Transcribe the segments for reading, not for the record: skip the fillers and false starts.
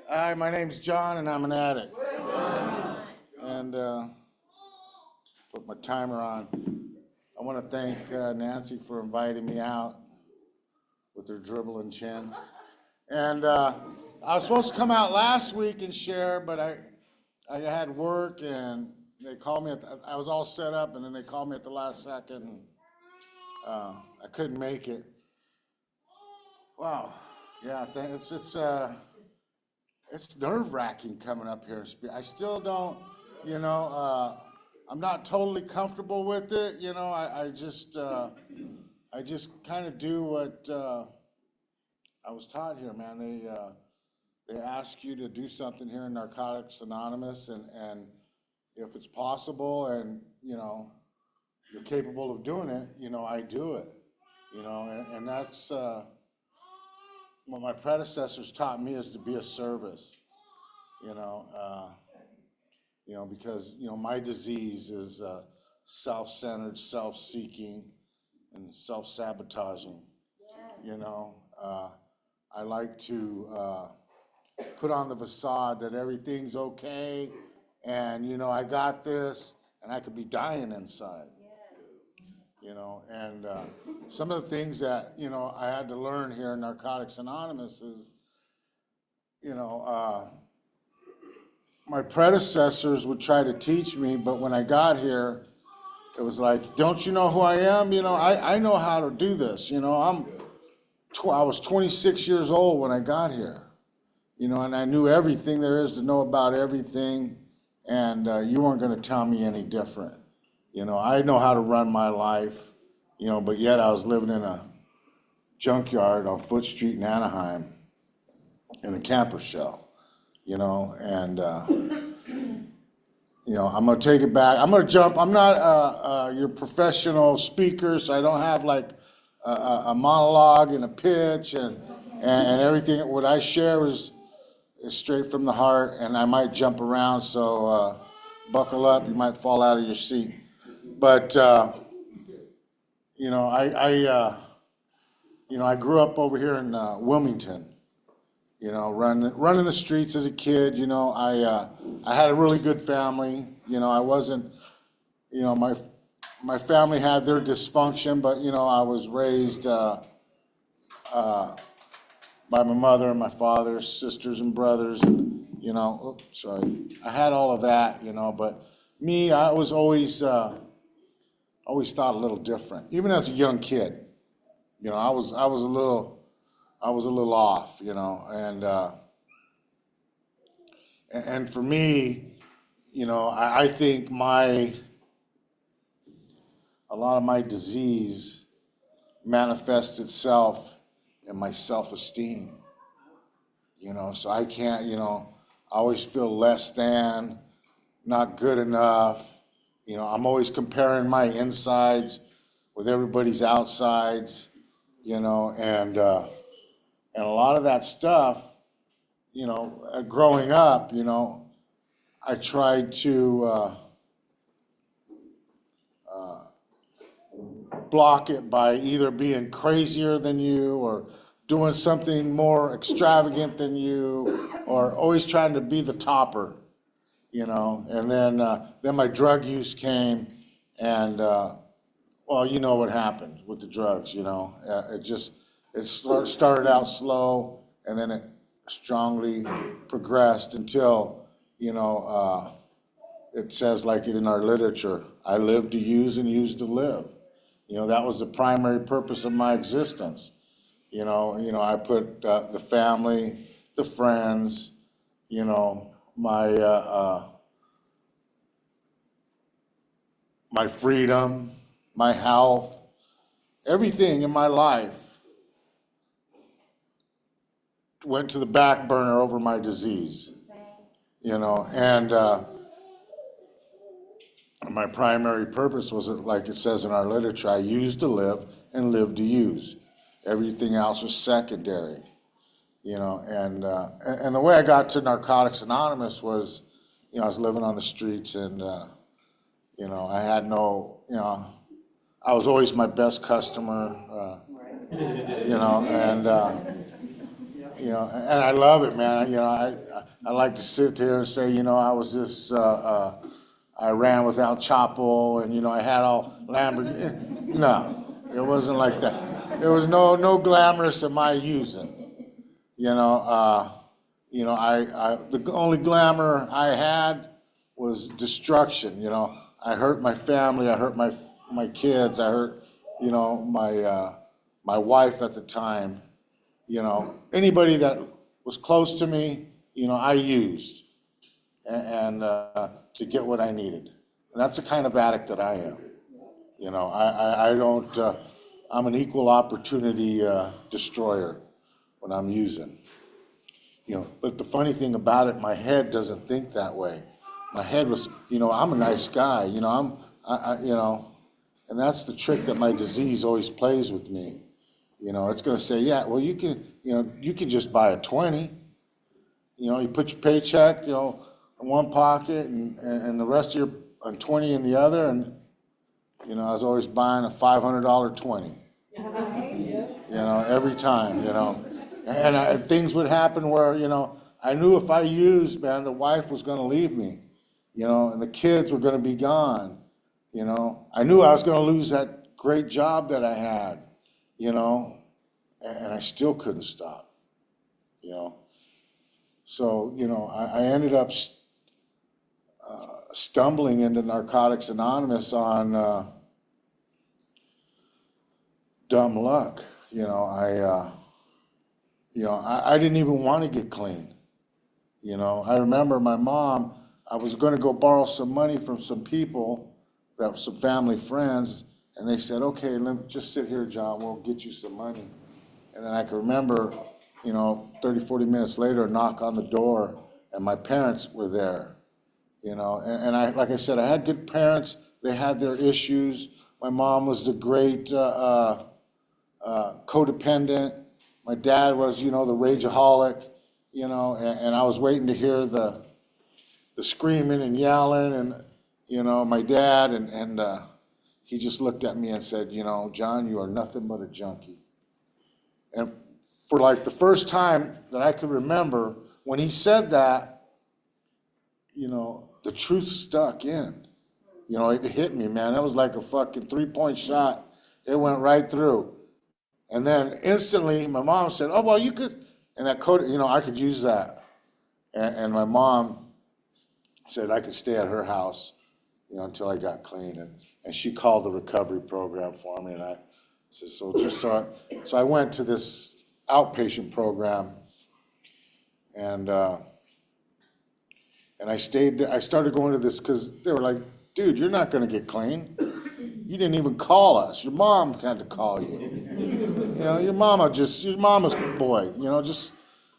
Hi, my name's John, and I'm an addict. And put my timer on. I want to thank Nancy for inviting me out with her dribbling chin. And I was supposed to come out last week and share, but I had work, and they called me. I was all set up, and then they called me at the last second. And, I couldn't make it. Wow. Yeah, it's nerve-wracking coming up here. I still don't, I'm not totally comfortable with it. I just kind of do what I was taught here, man. They ask you to do something here in Narcotics Anonymous, and if it's possible, and you're capable of doing it, I do it. And that's what my predecessors taught me, is to be a service. You know. Because, my disease is self-centered, self-seeking, and self-sabotaging. You know, I like to put on the facade that everything's okay, and, I got this, and I could be dying inside. And some of the things that, I had to learn here in Narcotics Anonymous is, my predecessors would try to teach me, but when I got here, it was like, don't you know who I am? I know how to do this. I was 26 years old when I got here, and I knew everything there is to know about everything, and you weren't going to tell me any different. I know how to run my life, but yet I was living in a junkyard on Foot Street in Anaheim in a camper shell. And I'm gonna take it back. I'm gonna jump. I'm not your professional speaker, so I don't have like a monologue and a pitch and everything. What I share is straight from the heart, and I might jump around, so buckle up. You might fall out of your seat. But I grew up over here in Wilmington. Running the streets as a kid. I had a really good family. I wasn't, my family had their dysfunction, but I was raised by my mother and my father, sisters and brothers, and I had all of that. But me, I was always thought a little different, even as a young kid. I was a little off, and for me, I think a lot of my disease manifests itself in my self-esteem, so I can't, I always feel less than, not good enough. I'm always comparing my insides with everybody's outsides, and a lot of that stuff, growing up, I tried to block it by either being crazier than you or doing something more extravagant than you, or always trying to be the topper, and then my drug use came, and well, what happened with the drugs. It started out slow, and then it strongly progressed until it says, like it in our literature, I live to use and use to live. That was the primary purpose of my existence. I put the family, the friends, my freedom, my health, everything in my life went to the back burner over my disease. And my primary purpose was, like it says in our literature, I used to live and live to use. Everything else was secondary. And the way I got to Narcotics Anonymous was, I was living on the streets, and I had no, I was always my best customer, and And I love it, man. I like to sit there and say, I was this, I ran without Chapo, and I had all Lamborghini. No, it wasn't like that. There was no glamorous of my using. You know, the only glamour I had was destruction. I hurt my family, I hurt my kids, I hurt, my wife at the time. Anybody that was close to me, I used and to get what I needed. And that's the kind of addict that I am. I don't, I'm an equal opportunity destroyer when I'm using. But the funny thing about it, my head doesn't think that way. My head was, I'm a nice guy, and that's the trick that my disease always plays with me. It's going to say, yeah, well, you can just buy a 20. You put your paycheck, in one pocket and the rest of your on 20 in the other. And, I was always buying a $500 20, every time, And things would happen where, I knew if I used, man, the wife was going to leave me, and the kids were going to be gone. I knew I was going to lose that great job that I had, and I still couldn't stop, So, I ended up stumbling into Narcotics Anonymous on dumb luck. I didn't even want to get clean. I remember my mom, I was going to go borrow some money from some people, that were some family friends, and they said, okay, just sit here, John, we'll get you some money. And then I can remember, 30, 40 minutes later, a knock on the door, and my parents were there. And I, like I said, I had good parents. They had their issues. My mom was the great codependent. My dad was, the rageaholic, and I was waiting to hear the screaming and yelling, and, my dad, and he just looked at me and said, John, you are nothing but a junkie. And for like the first time that I could remember, when he said that, the truth stuck in. It hit me, man. That was like a fucking 3-point shot. It went right through. And then instantly, my mom said, "Oh, well, you could," and that code, I could use that. And my mom said I could stay at her house, until I got clean. And she called the recovery program for me. And I said, so I went to this outpatient program, and I stayed there. I started going to this because they were like, dude, you're not going to get clean. You didn't even call us. Your mom had to call you. Your mama's boy,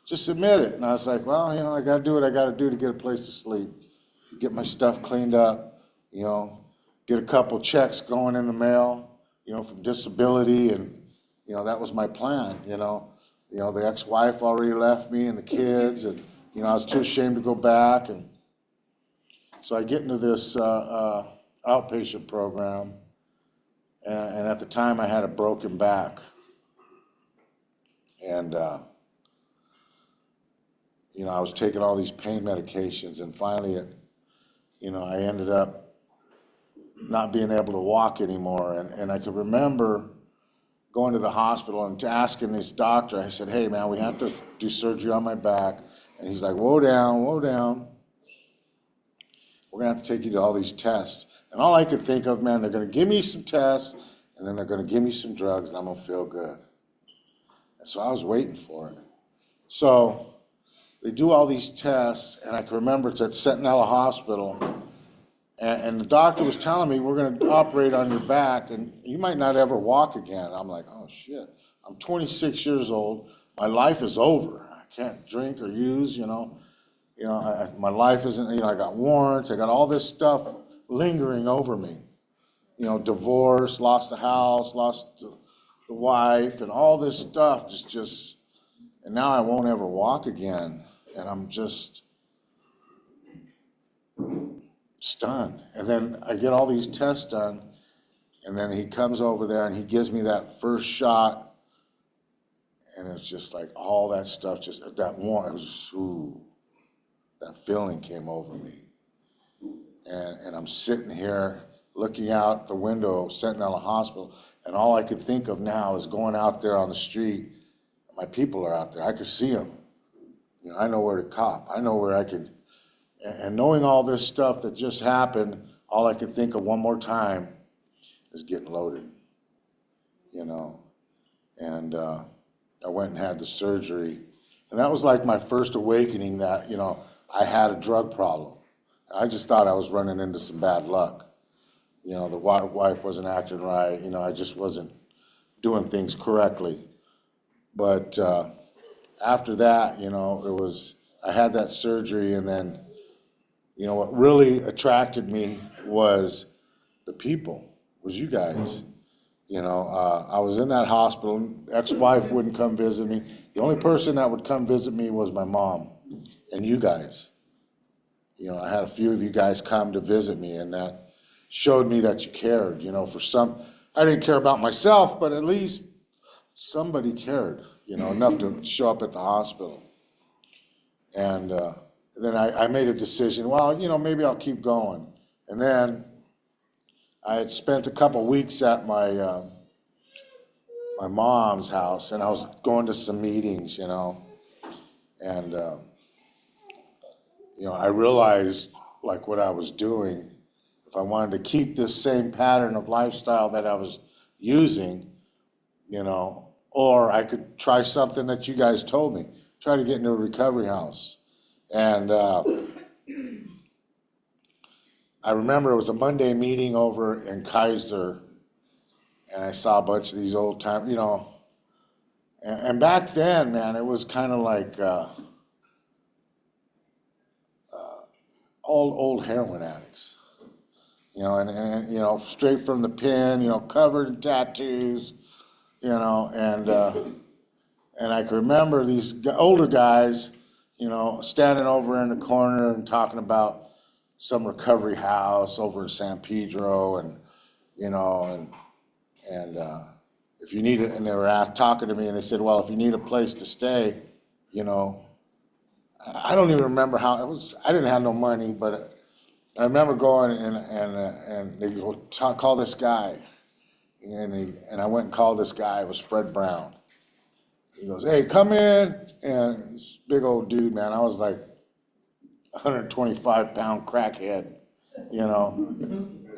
just admit it. And I was like, well, I got to do what I got to do to get a place to sleep, get my stuff cleaned up, get a couple checks going in the mail, from disability. And, that was my plan, the ex-wife already left me and the kids, and, I was too ashamed to go back. And so I get into this outpatient program. And at the time I had a broken back. And, I was taking all these pain medications, and finally I ended up not being able to walk anymore. And I could remember going to the hospital and asking this doctor, I said, hey man, we have to do surgery on my back. And he's like, whoa down. We're gonna have to take you to all these tests. And all I could think of, man, they're gonna give me some tests, and then they're gonna give me some drugs, and I'm gonna feel good. And so I was waiting for it. So they do all these tests, and I can remember it's at Sentinella Hospital, and the doctor was telling me, we're gonna operate on your back, and you might not ever walk again. I'm like, oh shit, I'm 26 years old, my life is over. I can't drink or use, my life isn't, I got warrants, I got all this stuff lingering over me. Divorce, lost the house, lost the wife, and all this stuff just, and now I won't ever walk again. And I'm just stunned. And then I get all these tests done, and then he comes over there and he gives me that first shot, And it's just like all that stuff, just that one, it was, ooh, that feeling came over me. And I'm sitting here looking out the window, Sentinel Hospital, and all I could think of now is going out there on the street. My people are out there. I could see them. You know, I know where to cop. I know where I could. And knowing all this stuff that just happened, all I could think of one more time is getting loaded. You know, and I went and had the surgery, and that was like my first awakening that, you know, I had a drug problem. I just thought I was running into some bad luck. You know, the wife wasn't acting right. You know, I just wasn't doing things correctly. But after that, you know, I had that surgery, and then, you know, what really attracted me was the people, was you guys. You know, I was in that hospital. Ex-wife wouldn't come visit me. The only person that would come visit me was my mom and you guys. You know, I had a few of you guys come to visit me, and that showed me that you cared. You know, I didn't care about myself, but at least somebody cared, you know, enough to show up at the hospital. And then I made a decision, well, you know, maybe I'll keep going. And then I had spent a couple weeks at my mom's house, and I was going to some meetings, you know, and you know, I realized like what I was doing, if I wanted to keep this same pattern of lifestyle that I was using, you know, or I could try something that you guys told me, try to get into a recovery house. And I remember it was a Monday meeting over in Kaiser, and I saw a bunch of these old time, you know, and back then, man, it was kind of like old heroin addicts, you know, and you know, straight from the pen, you know, covered in tattoos, you know, and I can remember these older guys, you know, standing over in the corner and talking about some recovery house over in San Pedro, and you know, and if you need it, and they were talking to me, and they said, well, if you need a place to stay, you know, I don't even remember how it was. I didn't have no money, but I remember going and they go, call this guy, and I went and called this guy. It was Fred Brown. He goes, hey, come in, and this big old dude, man. I was like 125-pound crackhead, you know,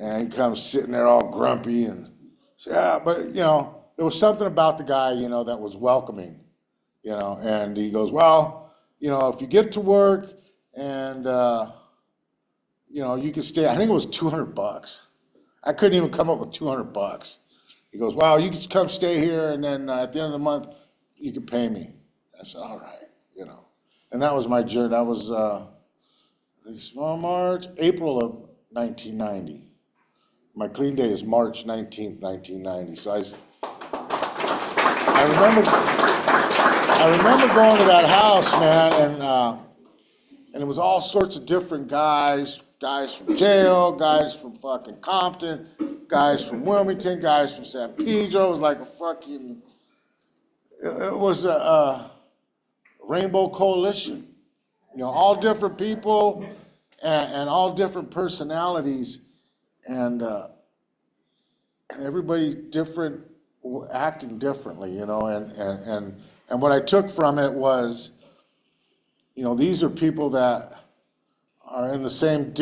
and he comes sitting there all grumpy and says, yeah, but you know, there was something about the guy, you know, that was welcoming, you know, and he goes, well, you know, if you get to work and you know, you can stay. I think it was $200. I couldn't even come up with $200. He goes, well, you can just come stay here, and then at the end of the month, you can pay me. I said, all right, you know. And that was my journey. That was April of 1990. My clean day is March 19th, 1990. So I remember going to that house, man, and it was all sorts of different guys from jail, guys from fucking Compton, guys from Wilmington, guys from San Pedro. It was like it was a rainbow coalition, you know, all different people and all different personalities, and everybody different, acting differently, you know, and what I took from it was, you know, these are people that are in the same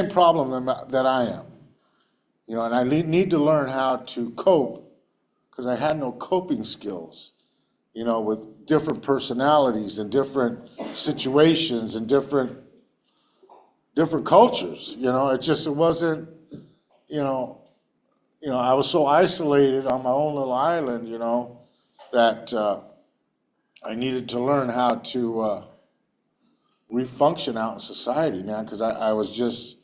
problem that I am, you know, and I need to learn how to cope, because I had no coping skills, you know, with different personalities and different situations and different cultures, you know. It wasn't, you know, I was so isolated on my own little island, you know, that I needed to learn how to refunction out in society, man, because I was just,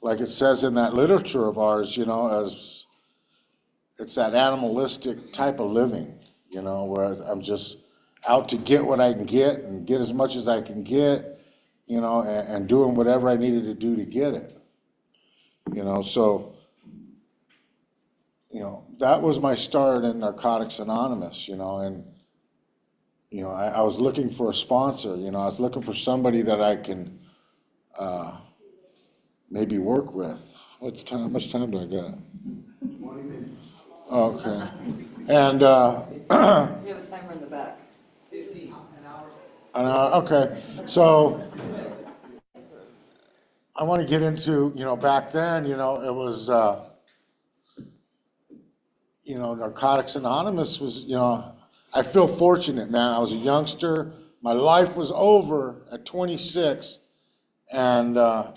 like it says in that literature of ours, you know, as it's that animalistic type of living, you know, where I'm just out to get what I can get and get as much as I can get, you know, and doing whatever I needed to do to get it, you know. So, you know, that was my start in Narcotics Anonymous, you know, and I was looking for a sponsor, I was looking for somebody that I can maybe work with. How much time do I got? 20 minutes. Okay. And, You have a timer in the back. 15, an hour. okay, so I want to get into, back then, it was, Narcotics Anonymous was, I feel fortunate, man. I was a youngster. My life was over at 26. And, I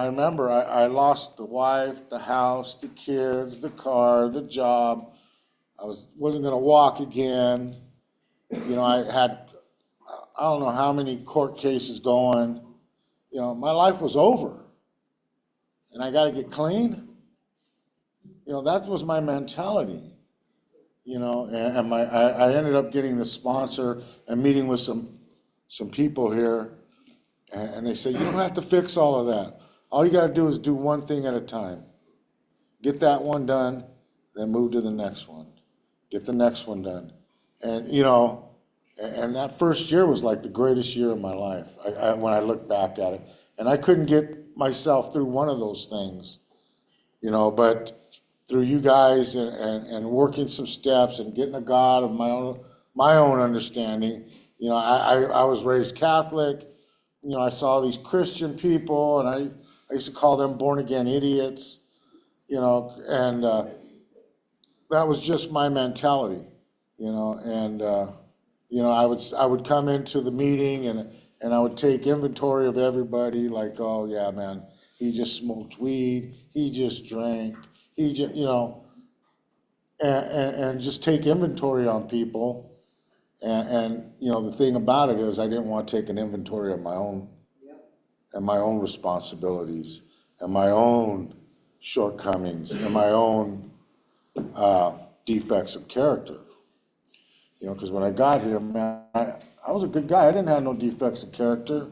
remember I lost the wife, the house, the kids, the car, the job. Wasn't going to walk again. I had, I don't know how many court cases going. My life was over. And I got to get clean. That was my mentality. And I ended up getting the sponsor and meeting with some people here, and they said, you don't have to fix all of that. All you got to do is do one thing at a time. Get that one done, then move to the next one. Get the next one done. And, and that first year was like the greatest year of my life when I look back at it. And I couldn't get myself through one of those things, but through you guys and working some steps and getting a God of my own understanding. I was raised Catholic. I saw these Christian people, and I used to call them born again idiots. And that was just my mentality. And I would come into the meeting and I would take inventory of everybody, like, oh yeah, man, he just smoked weed, he just drank. He just, and just take inventory on people. And the thing about it is I didn't want to take an inventory of my own and my own responsibilities and my own shortcomings and my own defects of character. Because when I got here, man, I was a good guy. I didn't have no defects of character.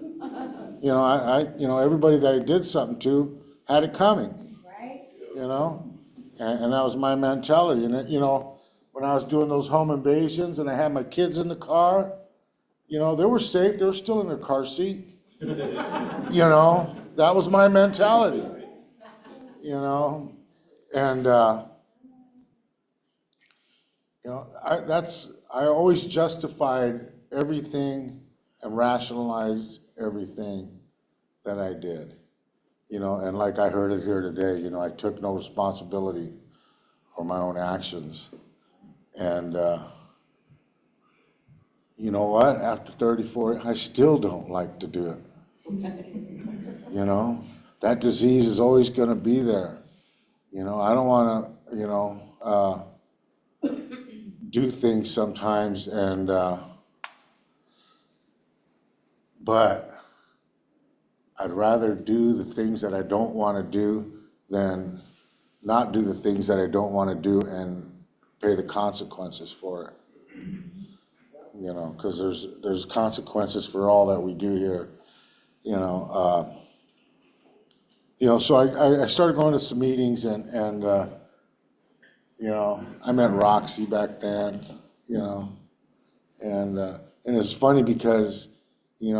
Everybody that I did something to had it coming. Right. And that was my mentality. And, when I was doing those home invasions and I had my kids in the car, they were safe. They were still in their car seat. That was my mentality. And, I always justified everything and rationalized everything that I did. And like I heard it here today, I took no responsibility for my own actions. And you know what? After 34, I still don't like to do it. That disease is always going to be there. I don't want to, do things sometimes, and but I'd rather do the things that I don't want to do than not do the things that I don't want to do and pay the consequences for it. Because there's consequences for all that we do here. So I started going to some meetings and I met Roxy back then, and it's funny because, when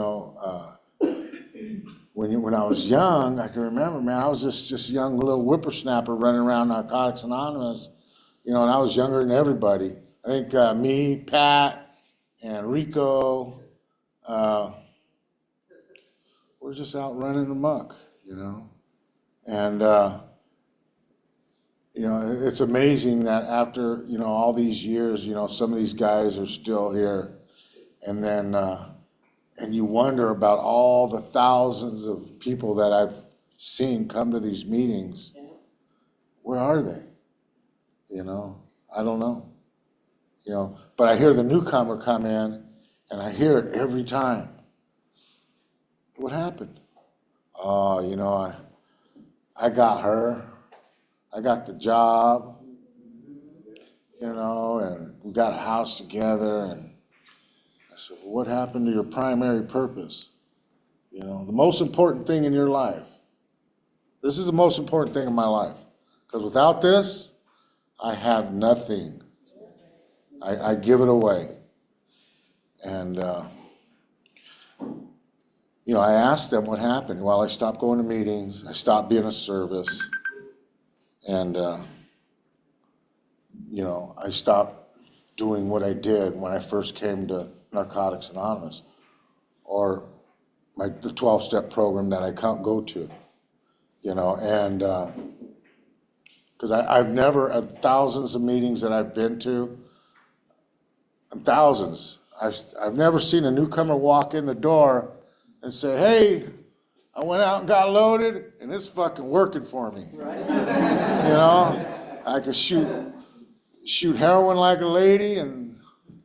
I was young, I can remember, man, I was just young little whippersnapper running around Narcotics Anonymous, and I was younger than everybody. I think me, Pat, and Rico, we're just out running amok, and it's amazing that after, all these years, some of these guys are still here. And then, and you wonder about all the thousands of people that I've seen come to these meetings. Where are they? I don't know. But I hear the newcomer come in and I hear it every time. What happened? Oh, I got her. I got the job, and we got a house together. And I said, well, what happened to your primary purpose? The most important thing in your life. This is the most important thing in my life. Because without this, I have nothing. I give it away. And, you know, I asked them what happened. Well, I stopped going to meetings, I stopped being a service, and, you know, I stopped doing what I did when I first came to Narcotics Anonymous, or the 12-step program that I can't go to, you know, and, because I've never, at thousands of meetings that I've been to, thousands, I've never seen a newcomer walk in the door and say, hey, I went out and got loaded and it's fucking working for me. Right. You know, I could shoot heroin like a lady and,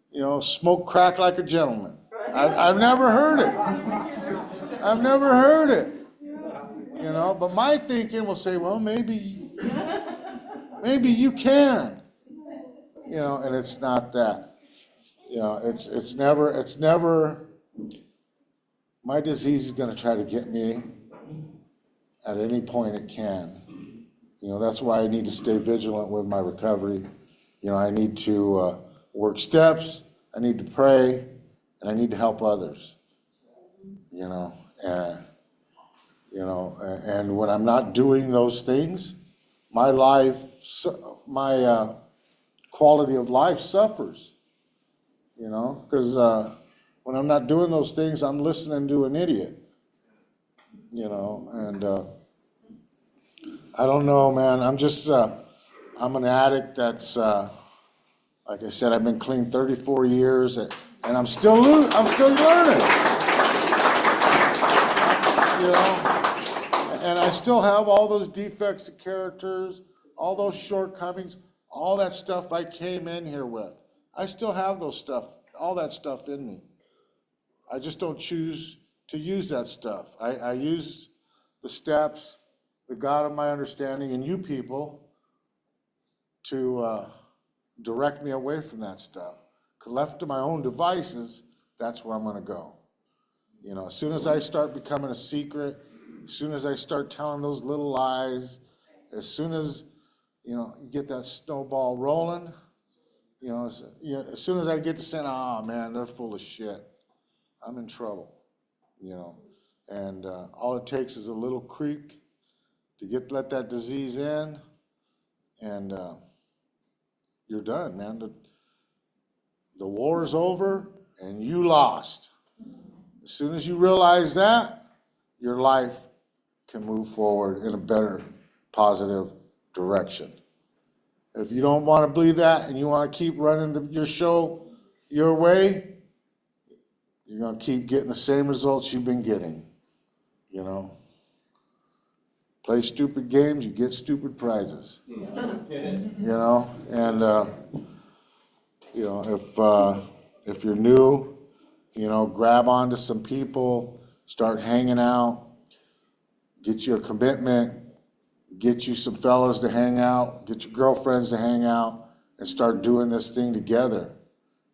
you know, smoke crack like a gentleman. I've never heard it. I've never heard it. You know, but my thinking will say, well, maybe you can. You know, and it's not that. You know, it's never, my disease is going to try to get me at any point it can. You know, that's why I need to stay vigilant with my recovery. You know, I need to work steps, I need to pray, and I need to help others. You know, and when I'm not doing those things, my life, my quality of life suffers. You know, because when I'm not doing those things, I'm listening to an idiot. You know, and I don't know, man. I'm just, I'm an addict that's, like I said, I've been clean 34 years, and I'm still learning. You know, and I still have all those defects of characters, all those shortcomings, all that stuff I came in here with. I still have all that stuff in me. I just don't choose to use that stuff. I use the steps, the God of my understanding, and you people to direct me away from that stuff. 'Cause left to my own devices, that's where I'm gonna go. You know, as soon as I start becoming a secret, as soon as I start telling those little lies, as soon as, you know, you get that snowball rolling, you know, as soon as I get to saying, oh man, they're full of shit, I'm in trouble, you know. And all it takes is a little creak to let that disease in, and you're done, man. The war's over and you lost. As soon as you realize that, your life can move forward in a better, positive direction. If you don't want to believe that and you want to keep running your show your way, you're going to keep getting the same results you've been getting. You know, play stupid games, you get stupid prizes. You know, and you know, if you're new, you know, grab onto some people, start hanging out, get you a commitment, get you some fellas to hang out, get your girlfriends to hang out, and start doing this thing together.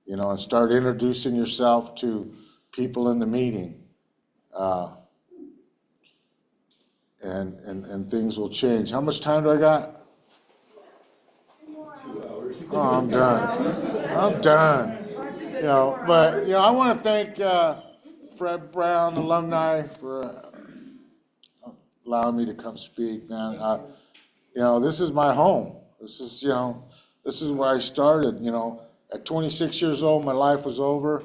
You know, and start introducing yourself to people in the meeting. And things will change. How much time do I got? 2 hours. Oh, I'm done. You know, but, you know, I want to thank Fred Brown, Alumni, for allowing me to come speak, man. You know, this is my home. This is, you know, this is where I started. You know, at 26 years old, my life was over.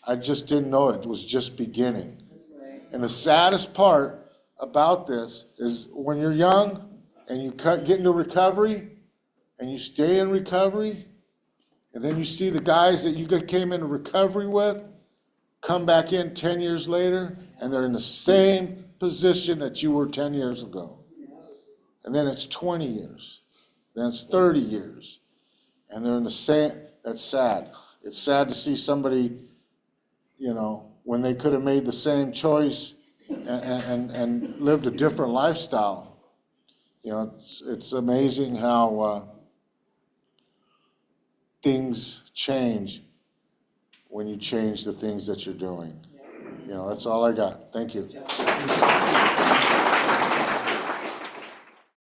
I just didn't know it was just beginning. And the saddest part about this is when you're young and you get into recovery and you stay in recovery, and then you see the guys that you came into recovery with come back in 10 years later, and they're in the same position that you were 10 years ago. And then it's 20 years, then it's 30 years, and they're in the same. That's sad. It's sad to see somebody, you know, when they could have made the same choice and lived a different lifestyle. You know, it's amazing how things change when you change the things that you're doing. You know, that's all I got. Thank you.